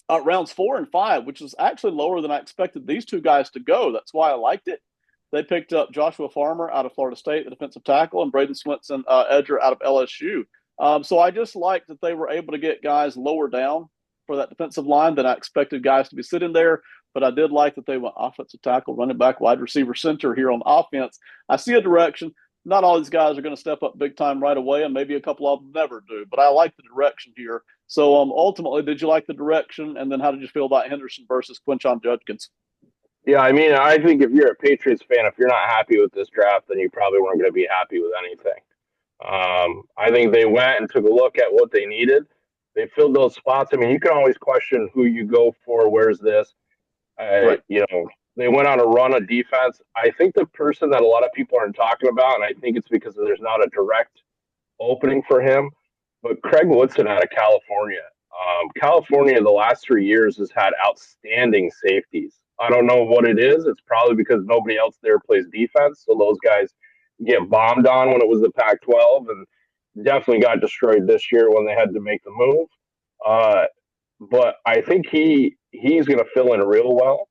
S1: and 5, which is actually lower than I expected these two guys to go. That's why I liked it. They picked up Joshua Farmer out of Florida State, the defensive tackle, and Braden Swinson Edger out of LSU. So I just liked that they were able to get guys lower down for that defensive line than I expected guys to be sitting there. But I did like that they went offensive tackle, running back, wide receiver, center here on offense. I see a direction. Not all these guys are going to step up big time right away, and maybe a couple of them never do. But I like the direction here. So ultimately, did you like the direction? And then how did you feel about Henderson versus Quinshon Judkins?
S2: Yeah, I think if you're a Patriots fan, if you're not happy with this draft, then you probably weren't going to be happy with anything. I think they went and took a look at what they needed. They filled those spots. You can always question who you go for. Where's this?
S1: Right.
S2: They went on a run of defense. I think the person that a lot of people aren't talking about, and I think it's because there's not a direct opening for him, but Craig Woodson out of California. California, the last 3 years, has had outstanding safeties. I don't know what it is. It's probably because nobody else there plays defense, so those guys get bombed on when it was the Pac-12, and definitely got destroyed this year when they had to make the move. but I think he's going to fill in real well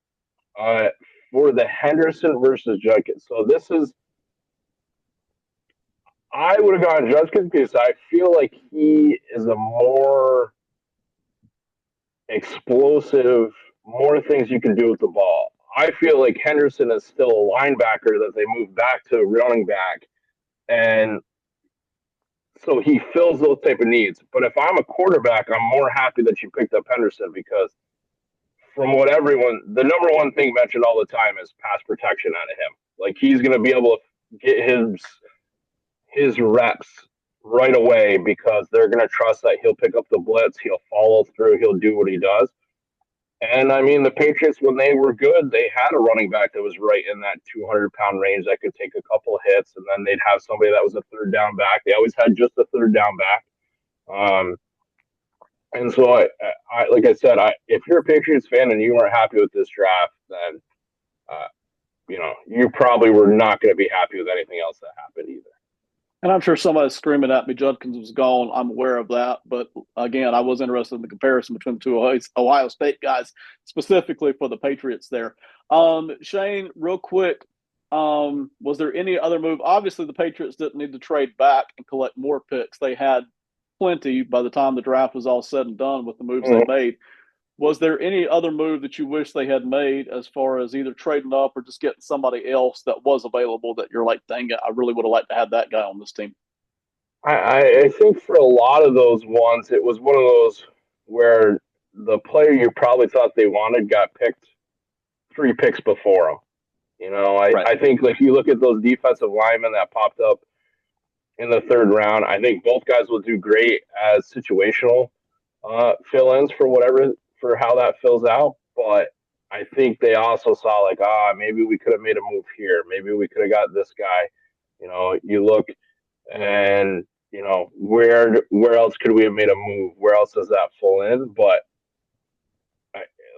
S2: uh, for the Henderson versus Judkins. So this is I would have gone Judkins because I feel like he is a more explosive, more things you can do with the ball. I feel like Henderson is still a linebacker that they moved back to running back, and so he fills those type of needs. But if I'm a quarterback, I'm more happy that you picked up Henderson because from what the number one thing mentioned all the time is pass protection out of him. Like he's going to be able to get his reps right away because they're going to trust that he'll pick up the blitz, he'll follow through, he'll do what he does. And I mean, the Patriots, when they were good, they had a running back that was right in that 200-pound range that could take a couple of hits, and then they'd have somebody that was a third down back. They always had just a third down back. Um, and so, like I said, if you're a Patriots fan and you weren't happy with this draft, then uh, you probably were not going to be happy with anything else that happened either.
S1: And I'm sure somebody's screaming at me, Judkins was gone. I'm aware of that. But again, I was interested in the comparison between the two Ohio State guys, specifically for the Patriots there. Shane, real quick, was there any other move? Obviously, the Patriots didn't need to trade back and collect more picks. They had plenty by the time the draft was all said and done with the moves they
S2: Mm-hmm.
S1: made. Was there any other move that you wish they had made as far as either trading up or just getting somebody else that was available that you're like, dang it, I really would have liked to have that guy on this team?
S2: I think for a lot of those ones, it was one of those where the player you probably thought they wanted got picked 3 picks before them.
S1: Right.
S2: I think if you look at those defensive linemen that popped up in the third round, I think both guys will do great as situational fill-ins for how that fills out. But I think they also saw like, maybe we could have made a move here. Maybe we could have got this guy. You look and where else could we have made a move? Where else does that fall in? But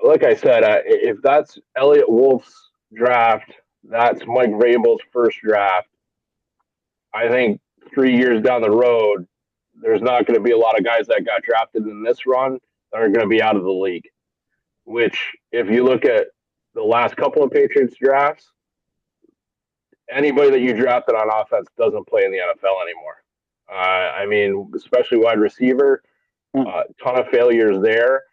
S2: like I said, if that's Elliott Wolf's draft, that's Mike Vrabel's first draft. I think 3 years down the road, there's not going to be a lot of guys that got drafted in this run that are going to be out of the league. Which, if you look at the last couple of Patriots drafts, anybody that you drafted on offense doesn't play in the NFL anymore. I mean, especially wide receiver, ton of failures there.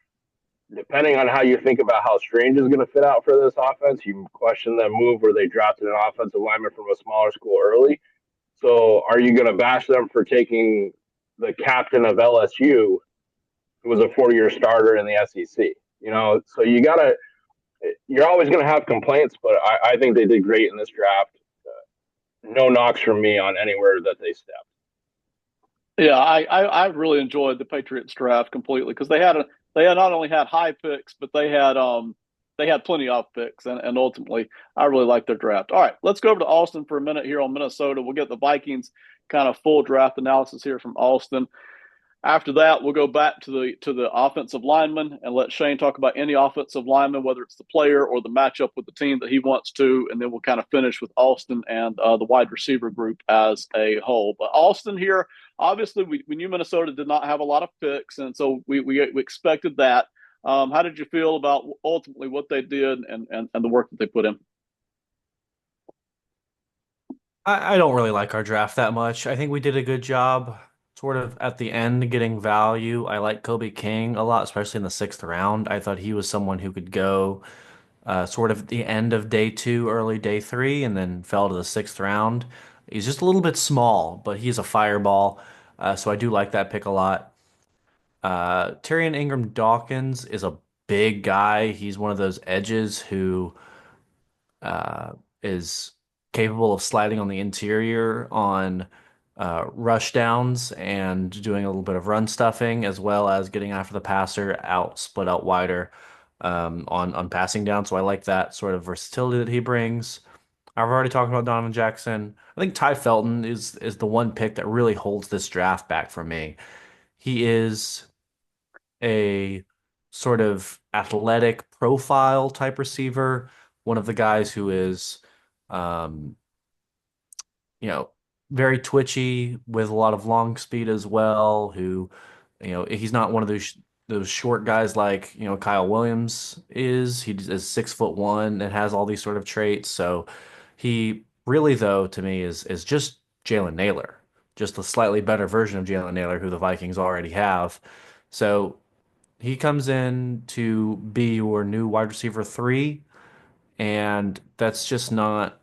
S2: Depending on how you think about how Strange is going to fit out for this offense, you question that move where they drafted an offensive lineman from a smaller school early. So are you going to bash them for taking the captain of LSU, who was a 4-year starter in the SEC? So you're always going to have complaints, but I think they did great in this draft. No knocks from me on anywhere that they stepped.
S1: Yeah, I really enjoyed the Patriots draft completely because they had not only had high picks, but they had plenty of picks, and ultimately I really liked their draft. All right, let's go over to Austin for a minute here on Minnesota. We'll get the Vikings kind of full draft analysis here from Austin. After that, we'll go back to the offensive lineman and let Shane talk about any offensive lineman, whether it's the player or the matchup with the team that he wants to, and then we'll kind of finish with Austin and the wide receiver group as a whole. But Austin here, obviously, we knew Minnesota did not have a lot of picks, and so we expected that. How did you feel about ultimately what they did and the work that they put in?
S3: I don't really like our draft that much. I think we did a good job sort of at the end getting value. I like Kobe King a lot, especially in the sixth round. I thought he was someone who could go sort of at the end of day two, early day three, and then fell to the sixth round. He's just a little bit small, but he's a fireball. So I do like that pick a lot. Tyrion Ingram Dawkins is a big guy. He's one of those edges who uh, is capable of sliding on the interior on rush downs and doing a little bit of run stuffing, as well as getting after the passer out, split out wider on passing down. So I like that sort of versatility that he brings. I've already talked about Donovan Jackson. I think Ty Felton is the one pick that really holds this draft back for me. He is a sort of athletic profile type receiver, one of the guys who is, um, you know, very twitchy with a lot of long speed as well, who, he's not one of those those short guys like, Kyle Williams is. He is 6'1" and has all these sort of traits. So he really, though, to me is just Jalen Nailor, just a slightly better version of Jalen Nailor, who the Vikings already have. So he comes in to be your new wide receiver three, and that's just not,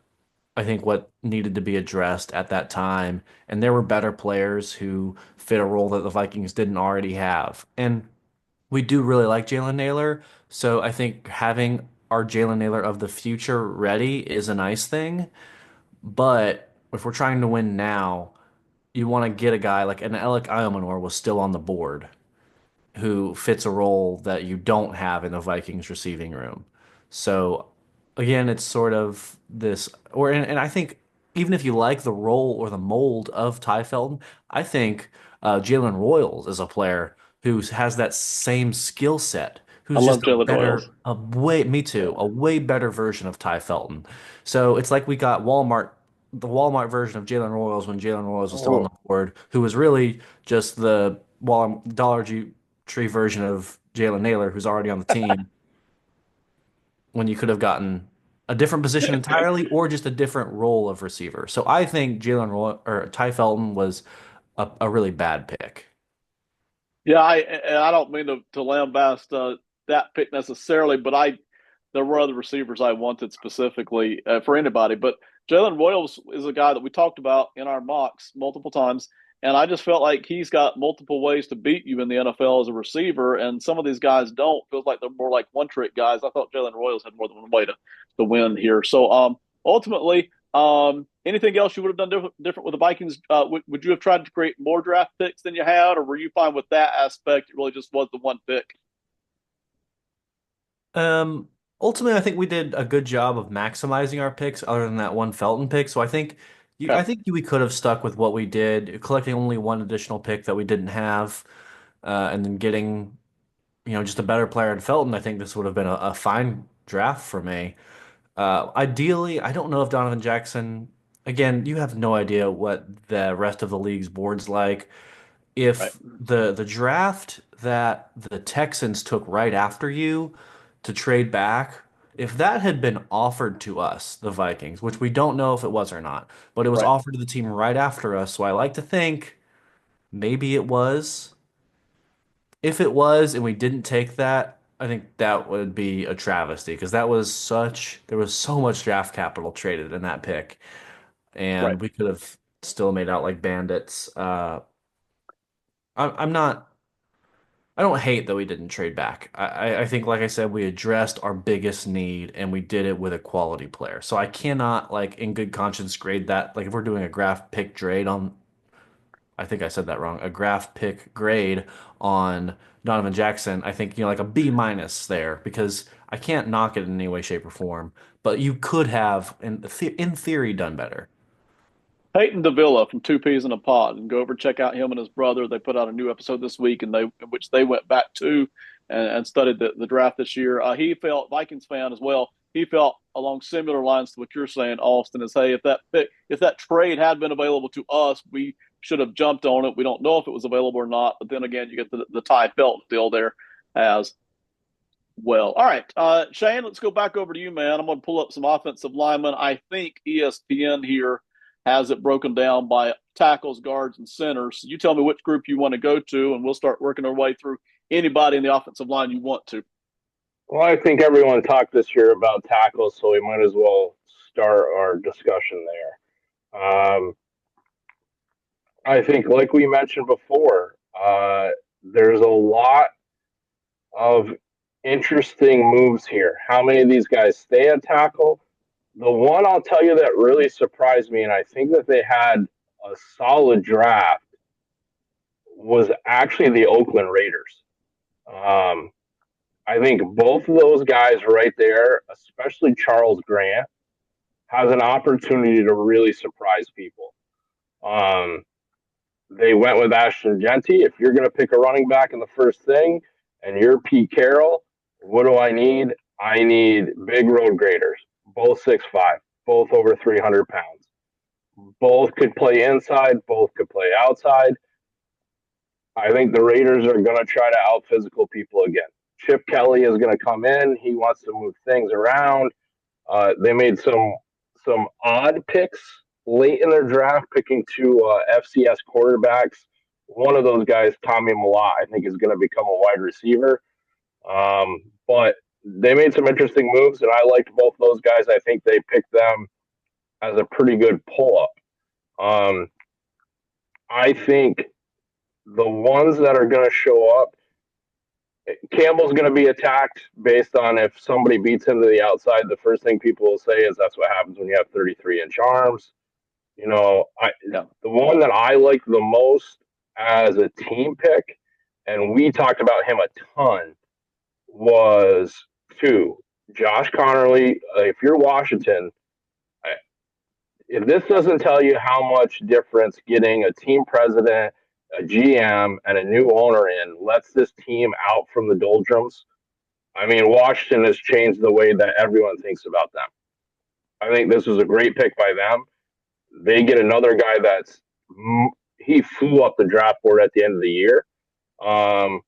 S3: I think, what needed to be addressed at that time. And there were better players who fit a role that the Vikings didn't already have. And we do really like Jalen Nailor, so I think having our Jalen Nailor of the future ready is a nice thing. But if we're trying to win now, you want to get a guy like an Alec Iomanor was still on the board, who fits a role that you don't have in the Vikings receiving room. So again, it's sort of this, and I think even if you like the role or the mold of Ty Felton, I think Jalen Royals is a player who has that same skill set,
S1: I
S3: who's
S1: love
S3: just
S1: Jalen Royals.
S3: me too,
S1: Yeah.
S3: a way better version of Ty Felton. So it's like we got the Walmart version of Jalen Royals when Jalen Royals was still on the
S2: Oh,
S3: board, who was really just the Dollar Tree version of Jalen Nailor, who's already on the team, when you could have gotten a different position entirely or just a different role of receiver. So I think Jalen Roy or Ty Felton was a really bad pick.
S1: Yeah, I don't mean to lambast that pick necessarily, but there were other receivers I wanted specifically for anybody. But Jalen Royals is a guy that we talked about in our mocks multiple times, and I just felt like he's got multiple ways to beat you in the NFL as a receiver, and some of these guys don't. Feels like they're more like one trick guys. I thought Jalen Royals had more than one way to win here. So ultimately, anything else you would have done different with the Vikings? Would you have tried to create more draft picks than you had, or were you fine with that aspect? It really just was the one pick.
S3: Um, Ultimately, I think we did a good job of maximizing our picks, other than that one Felton pick. So
S1: Okay,
S3: I think we could have stuck with what we did, collecting only one additional pick that we didn't have, and then getting, just a better player in Felton. I think this would have been a fine draft for me. Ideally, I don't know if Donovan Jackson, again, you have no idea what the rest of the league's board's like.
S1: right,
S3: If the draft that the Texans took right after you to trade back, if that had been offered to us, the Vikings, which we don't know if it was or not, but it was
S1: right.
S3: offered to the team right after us, so I like to think maybe it was. If it was and we didn't take that, I think that would be a travesty because there was so much draft capital traded in that pick,
S1: Right.
S3: and we could have still made out like bandits. I'm not, I don't hate that we didn't trade back. I think, like I said, we addressed our biggest need and we did it with a quality player. So I cannot, like, in good conscience grade that. Like, if we're doing a graph pick grade on, I think I said that wrong. A graph pick grade on Donovan Jackson. I think, like a B minus there because I can't knock it in any way, shape, or form. But you could have, in theory, done better.
S1: Peyton Davila from Two Peas in a Pod, and go over and check out him and his brother. They put out a new episode this week, and in which they went back to and studied the draft this year. He felt Vikings fan as well. He felt along similar lines to what you're saying, Austin. Is hey, if that trade had been available to us, we should have jumped on it. We don't know if it was available or not, but then again, you get the Ty Felton deal there as well. All right, Shane, let's go back over to you, man. I'm going to pull up some offensive linemen. I think ESPN here has it broken down by tackles, guards, and centers. You tell me which group you want to go to, and we'll start working our way through anybody in the offensive line you want to.
S2: well, I think everyone talked this year about tackles, so we might as well start our discussion there. I think, like we mentioned before, there's a lot of interesting moves here. How many of these guys stay at tackle? The one I'll tell you that really surprised me, and I think that they had a solid draft, was actually the Oakland Raiders. Um, I think both of those guys right there, especially Charles Grant, has an opportunity to really surprise people. Um, they went with Ashton Genty. If you're going to pick a running back in the first thing and you're Pete Carroll, what do I need? I need big road graders, both 6'5", both over 300 pounds. Both could play inside, both could play outside. I think the Raiders are going to try to out physical people again. Chip Kelly is going to come in. He wants to move things around. They made some odd picks late in their draft, picking two FCS quarterbacks. One of those guys, Tommy Malott, I think is going to become a wide receiver. But they made some interesting moves, and I liked both those guys. I think they picked them as a pretty good pull up. Um, I think the ones that are going to show up, Campbell's going to be attacked based on if somebody beats him to the outside. The first thing people will say is that's what happens when you have 33-inch arms.
S1: Yeah.
S2: The one that I like the most as a team pick, and we talked about him a ton, was two. Josh Connerly. If you're Washington, if this doesn't tell you how much difference getting a team president, a GM, and a new owner in lets this team out from the doldrums. I mean, Washington has changed the way that everyone thinks about them. I think this was a great pick by them. They get another guy that's he flew up the draft board at the end of the year. Um,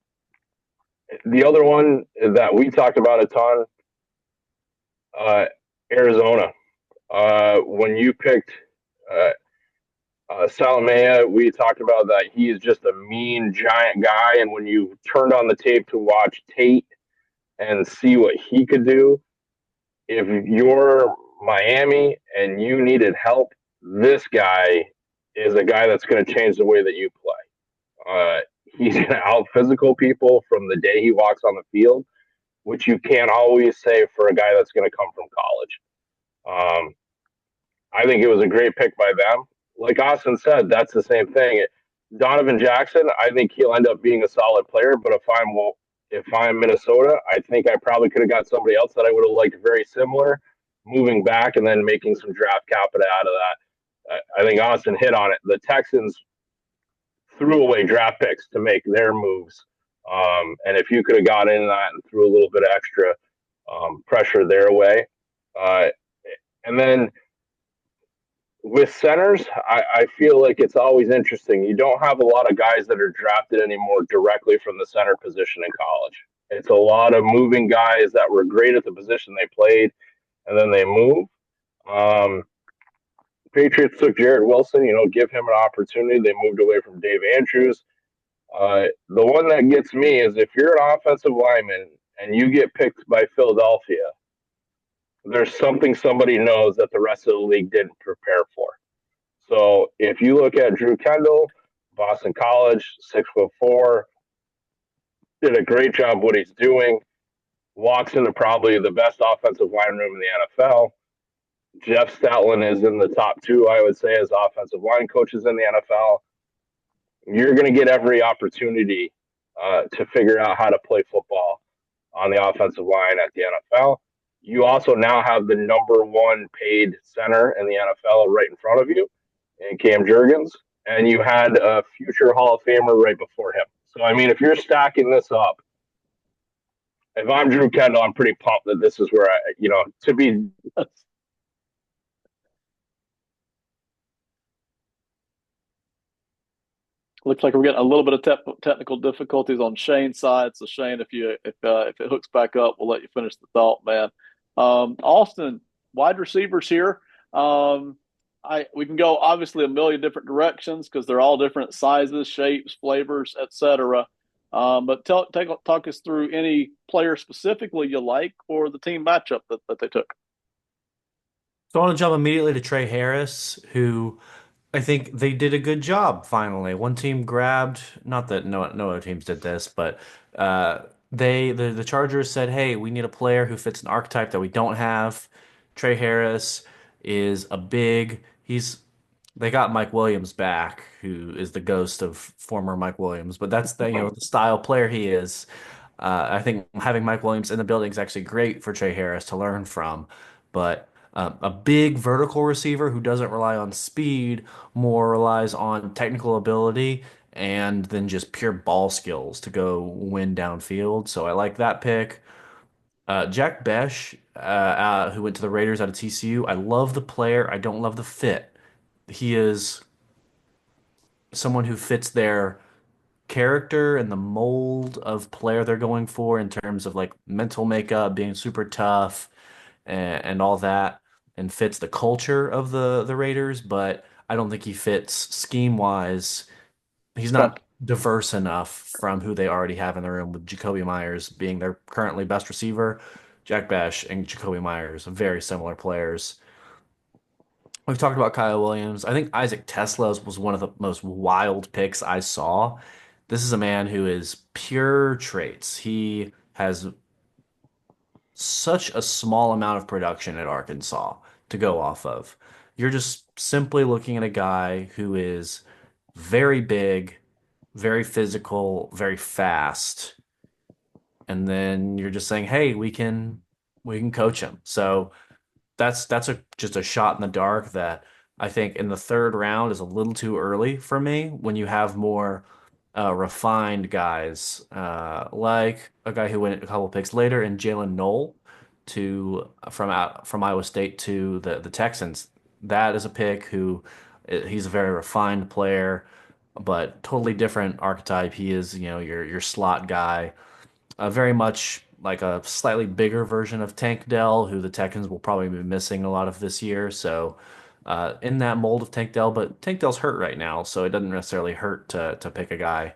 S2: the other one that we talked about a ton, uh, Arizona. When you picked uh, Salamea, we talked about that he is just a mean giant guy, and when you turned on the tape to watch Tate and see what he could do, if you're Miami and you needed help, this guy is a guy that's going to change the way that you play. He's going to out physical people from the day he walks on the field, which you can't always say for a guy that's going to come from college. I think it was a great pick by them. Like Austin said, that's the same thing. Donovan Jackson, I think he'll end up being a solid player, but if I'm Minnesota, I think I probably could have got somebody else that I would have liked very similar, moving back and then making some draft capital out of that. I think Austin hit on it. The Texans threw away draft picks to make their moves, and if you could have got in that and threw a little bit of extra pressure their way, uh, and then with centers, I feel like it's always interesting. You don't have a lot of guys that are drafted anymore directly from the center position in college. It's a lot of moving guys that were great at the position they played, and then they move. Um, Patriots took Jarrett Wilson, give him an opportunity. They moved away from Dave Andrews. The one that gets me is if you're an offensive lineman and you get picked by Philadelphia, there's something somebody knows that the rest of the league didn't prepare for. So if you look at Drew Kendall, Boston College, 6'4", did a great job what he's doing. Walks into probably the best offensive line room in the NFL. Jeff Stoutland is in the top two, I would say, as offensive line coaches in the NFL. You're going to get every opportunity to figure out how to play football on the offensive line at the NFL. You also now have the number one paid center in the NFL right in front of you, and Cam Jurgens, and you had a future Hall of Famer right before him. So, I mean, if you're stacking this up, if I'm Drew Kendall, I'm pretty pumped that this is where to be.
S1: Looks like we're getting a little bit of technical difficulties on Shane's side. So Shane, if it hooks back up, we'll let you finish the thought, man. Austin, wide receivers here. We can go obviously a million different directions because they're all different sizes, shapes, flavors, etc. But talk us through any player specifically you like or the team matchup that they took.
S3: So I want to jump immediately to Trey Harris, who I think they did a good job finally. One team grabbed, not that no other teams did this, but the Chargers said, "Hey, we need a player who fits an archetype that we don't have." Trey Harris is a big. They got Mike Williams back, who is the ghost of former Mike Williams, but that's the style player he is. I think having Mike Williams in the building is actually great for Trey Harris to learn from, but a big vertical receiver who doesn't rely on speed, more relies on technical ability and then just pure ball skills to go win downfield. So I like that pick. Jack Besh, who went to the Raiders out of TCU. I love the player. I don't love the fit. He is someone who fits their character and the mold of player they're going for in terms of like mental makeup, being super tough and all that, and fits the culture of the Raiders, but I don't think he fits scheme wise. He's
S1: Okay.
S3: not diverse enough from who they already have in the room with Jacoby Myers being their currently best receiver. Jack Bash and Jacoby Myers, very similar players. We've talked about Kyle Williams. I think Isaac Tesla was one of the most wild picks I saw. This is a man who is pure traits. He has such a small amount of production at Arkansas to go off of. You're just simply looking at a guy who is very big, very physical, very fast, and then you're just saying, "Hey, we can coach him." So that's a just a shot in the dark that I think in the third round is a little too early for me when you have more refined guys like a guy who went a couple picks later and Jalen Knoll to from Iowa State to the Texans. That is a pick who he's a very refined player, but totally different archetype. He is, your slot guy, very much like a slightly bigger version of Tank Dell, who the Texans will probably be missing a lot of this year. So, in that mold of Tank Dell, but Tank Dell's hurt right now, so it doesn't necessarily hurt to pick a guy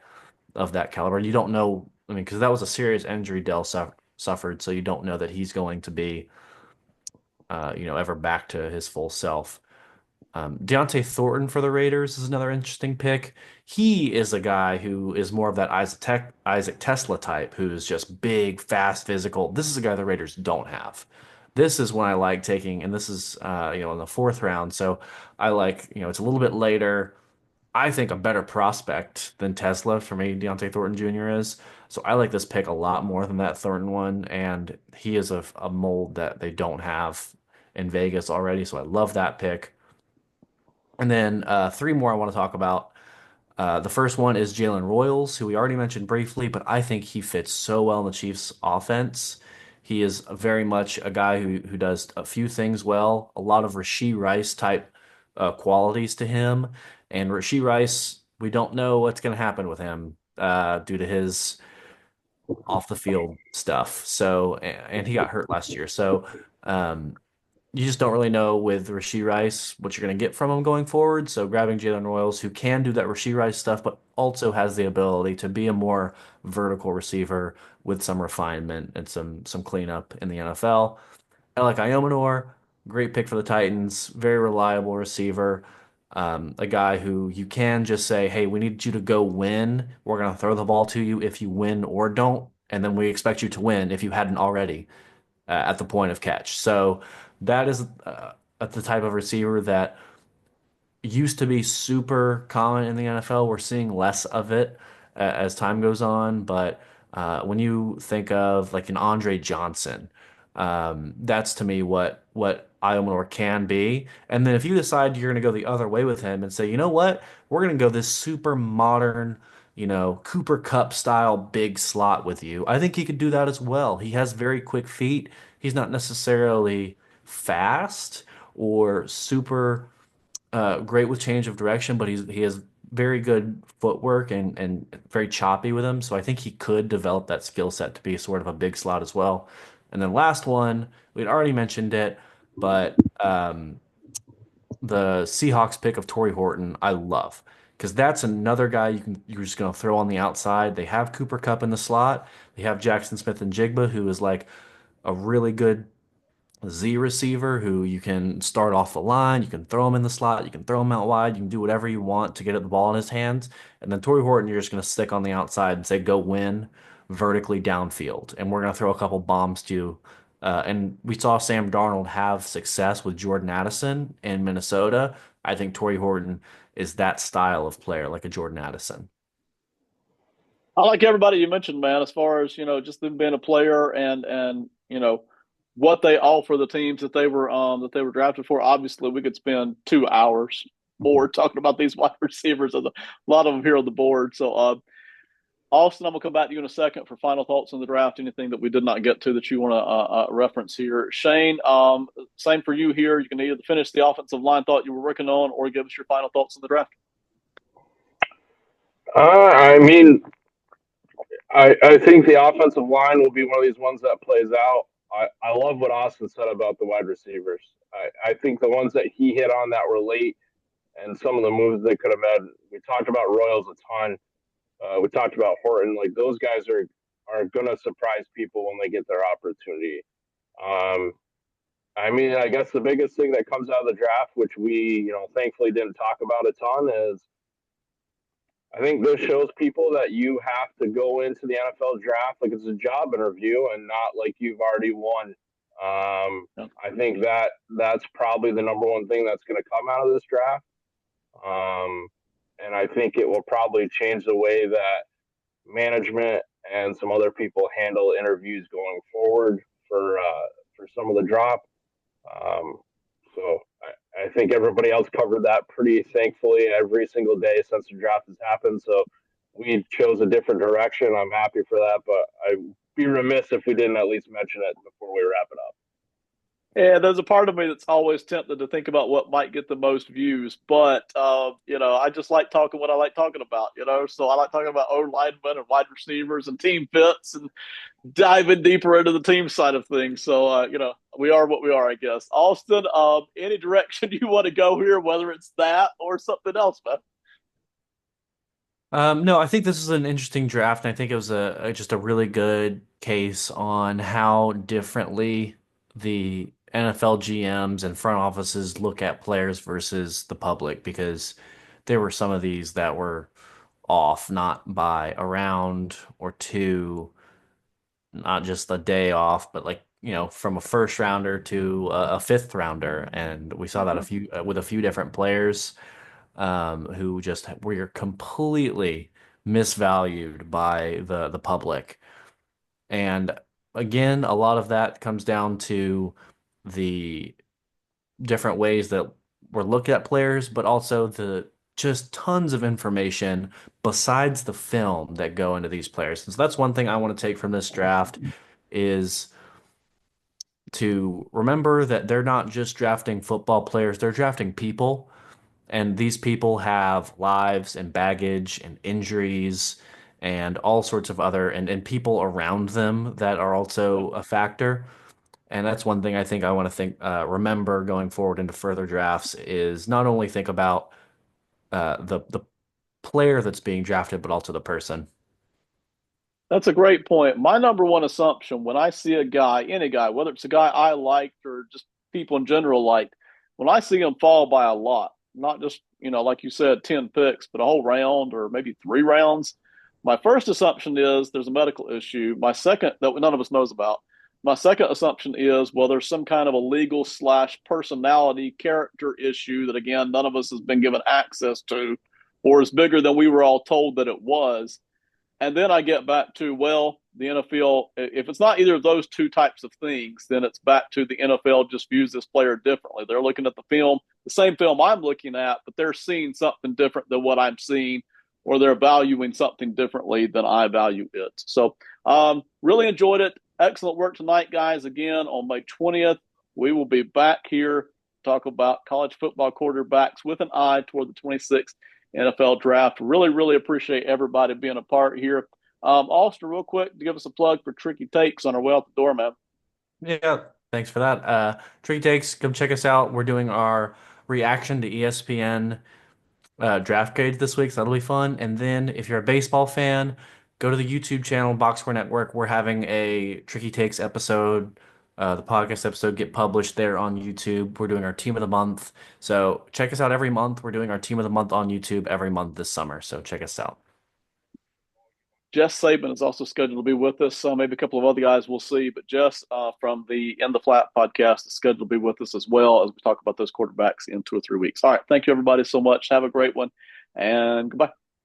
S3: of that caliber. You don't know, I mean, because that was a serious injury Dell suffered, so you don't know that he's going to be, ever back to his full self. Deontay Thornton for the Raiders is another interesting pick. He is a guy who is more of that Isaac Tesla type, who's just big, fast, physical. This is a guy the Raiders don't have. This is one I like taking, and this is in the fourth round. So I like, it's a little bit later. I think a better prospect than Tesla for me, Deontay Thornton Jr. is. So I like this pick a lot more than that Thornton one, and he is a mold that they don't have in Vegas already. So I love that pick. And then three more I want to talk about. The first one is Jalen Royals, who we already mentioned briefly, but I think he fits so well in the Chiefs' offense. He is very much a guy who does a few things well, a lot of Rashee Rice type qualities to him. And Rashee Rice, we don't know what's going to happen with him due to his off the field stuff. So, and he got hurt last year. So, um, you just don't really know with Rashee Rice what you're going to get from him going forward. So grabbing Jalen Royals, who can do that Rashee Rice stuff, but also has the ability to be a more vertical receiver with some refinement and some cleanup in the NFL. I like Iomanor, great pick for the Titans, very reliable receiver. A guy who you can just say, hey, we need you to go win. We're going to throw the ball to you if you win or don't. And then we expect you to win if you hadn't already at the point of catch. So that is the type of receiver that used to be super common in the NFL. We're seeing less of it as time goes on. But when you think of like an Andre Johnson, that's to me what Iowa can be. And then if you decide you're going to go the other way with him and say, you know what, we're going to go this super modern, Cooper Cup style big slot with you. I think he could do that as well. He has very quick feet. He's not necessarily fast or super great with change of direction, but he has very good footwork and very choppy with him. So I think he could develop that skill set to be sort of a big slot as well. And then last one, we'd already mentioned it, but the Seahawks pick of Torrey Horton, I love because that's another guy you're just gonna throw on the outside. They have Cooper Cup in the slot. They have Jackson Smith and Jigba, who is like a really good Z receiver who you can start off the line, you can throw him in the slot, you can throw him out wide, you can do whatever you want to get the ball in his hands. And then Torrey Horton, you're just going to stick on the outside and say, go win vertically downfield. And we're going to throw a couple bombs to you. And we saw Sam Darnold have success with Jordan Addison in Minnesota. I think Torrey Horton is that style of player, like a Jordan Addison.
S1: I like everybody you mentioned, man, as far as, just them being a player and what they offer the teams that they were drafted for. Obviously, we could spend 2 hours more talking about these wide receivers. There's a lot of them here on the board. So, Austin, I'm gonna come back to you in a second for final thoughts on the draft. Anything that we did not get to that you want to reference here, Shane? Same for you here. You can either finish the offensive line thought you were working on, or give us your final thoughts on the draft.
S2: I mean, I think the offensive line will be one of these ones that plays out. I love what Austin said about the wide receivers. I think the ones that he hit on that were late and some of the moves they could have made. We talked about Royals a ton. We talked about Horton. Like those guys are gonna surprise people when they get their opportunity. Um, I mean, I guess the biggest thing that comes out of the draft, which we thankfully didn't talk about a ton, is I think this shows people that you have to go into the NFL draft like it's a job interview and not like you've already won. I think that's probably the number one thing that's going to come out of this draft. And I think it will probably change the way that management and some other people handle interviews going forward for some of the drop. Um, so I think everybody else covered that pretty thankfully every single day since the draft has happened. So we chose a different direction. I'm happy for that, but I'd be remiss if we didn't at least mention it before we wrap it up.
S1: Yeah, there's a part of me that's always tempted to think about what might get the most views, but I just like talking what I like talking about. So I like talking about O linemen and wide receivers and team fits and diving deeper into the team side of things. So we are what we are, I guess. Austin, any direction you want to go here, whether it's that or something else, man?
S3: No, I think this is an interesting draft, and I think it was just a really good case on how differently the NFL GMs and front offices look at players versus the public, because there were some of these that were off, not by a round or two, not just a day off, but like, from a first rounder to a fifth rounder. And we saw that a
S1: Mm-hmm.
S3: few with a few different players who just were completely misvalued by the public. And again, a lot of that comes down to the different ways that we're looking at players, but also the just tons of information besides the film that go into these players. And so that's one thing I want to take from this draft is to remember that they're not just drafting football players, they're drafting people. And these people have lives and baggage and injuries and all sorts of other and people around them that are also a factor. And that's one thing I think I want to remember going forward into further drafts is not only think about the player that's being drafted, but also the person.
S1: That's a great point. My number one assumption when I see a guy, any guy, whether it's a guy I liked or just people in general liked, when I see him fall by a lot, not just, like you said, 10 picks, but a whole round or maybe 3 rounds, my first assumption is there's a medical issue. My second, that none of us knows about, my second assumption is, well, there's some kind of a legal slash personality character issue that, again, none of us has been given access to or is bigger than we were all told that it was. And then I get back to, well, the NFL, if it's not either of those two types of things, then it's back to the NFL just views this player differently. They're looking at the film, the same film I'm looking at, but they're seeing something different than what I'm seeing, or they're valuing something differently than I value it. So, really enjoyed it. Excellent work tonight, guys. Again, on May 20th, we will be back here to talk about college football quarterbacks with an eye toward the 26th NFL draft. Really, really appreciate everybody being a part here. Austin, real quick, to give us a plug for Tricky Takes on our way out the door, man.
S3: Yeah, thanks for that. Tree Takes, come check us out. We're doing our reaction to ESPN draft grades this week, so that'll be fun. And then if you're a baseball fan, go to the YouTube channel, Box Score Network. We're having a Tricky Takes episode, the podcast episode get published there on YouTube. We're doing our team of the month. So check us out every month. We're doing our team of the month on YouTube every month this summer. So check us out.
S1: Jess Saban is also scheduled to be with us. Maybe a couple of other guys we'll see, but Jess from the In the Flat podcast is scheduled to be with us as well as we talk about those quarterbacks in 2 or 3 weeks. All right. Thank you, everybody, so much. Have a great one, and goodbye.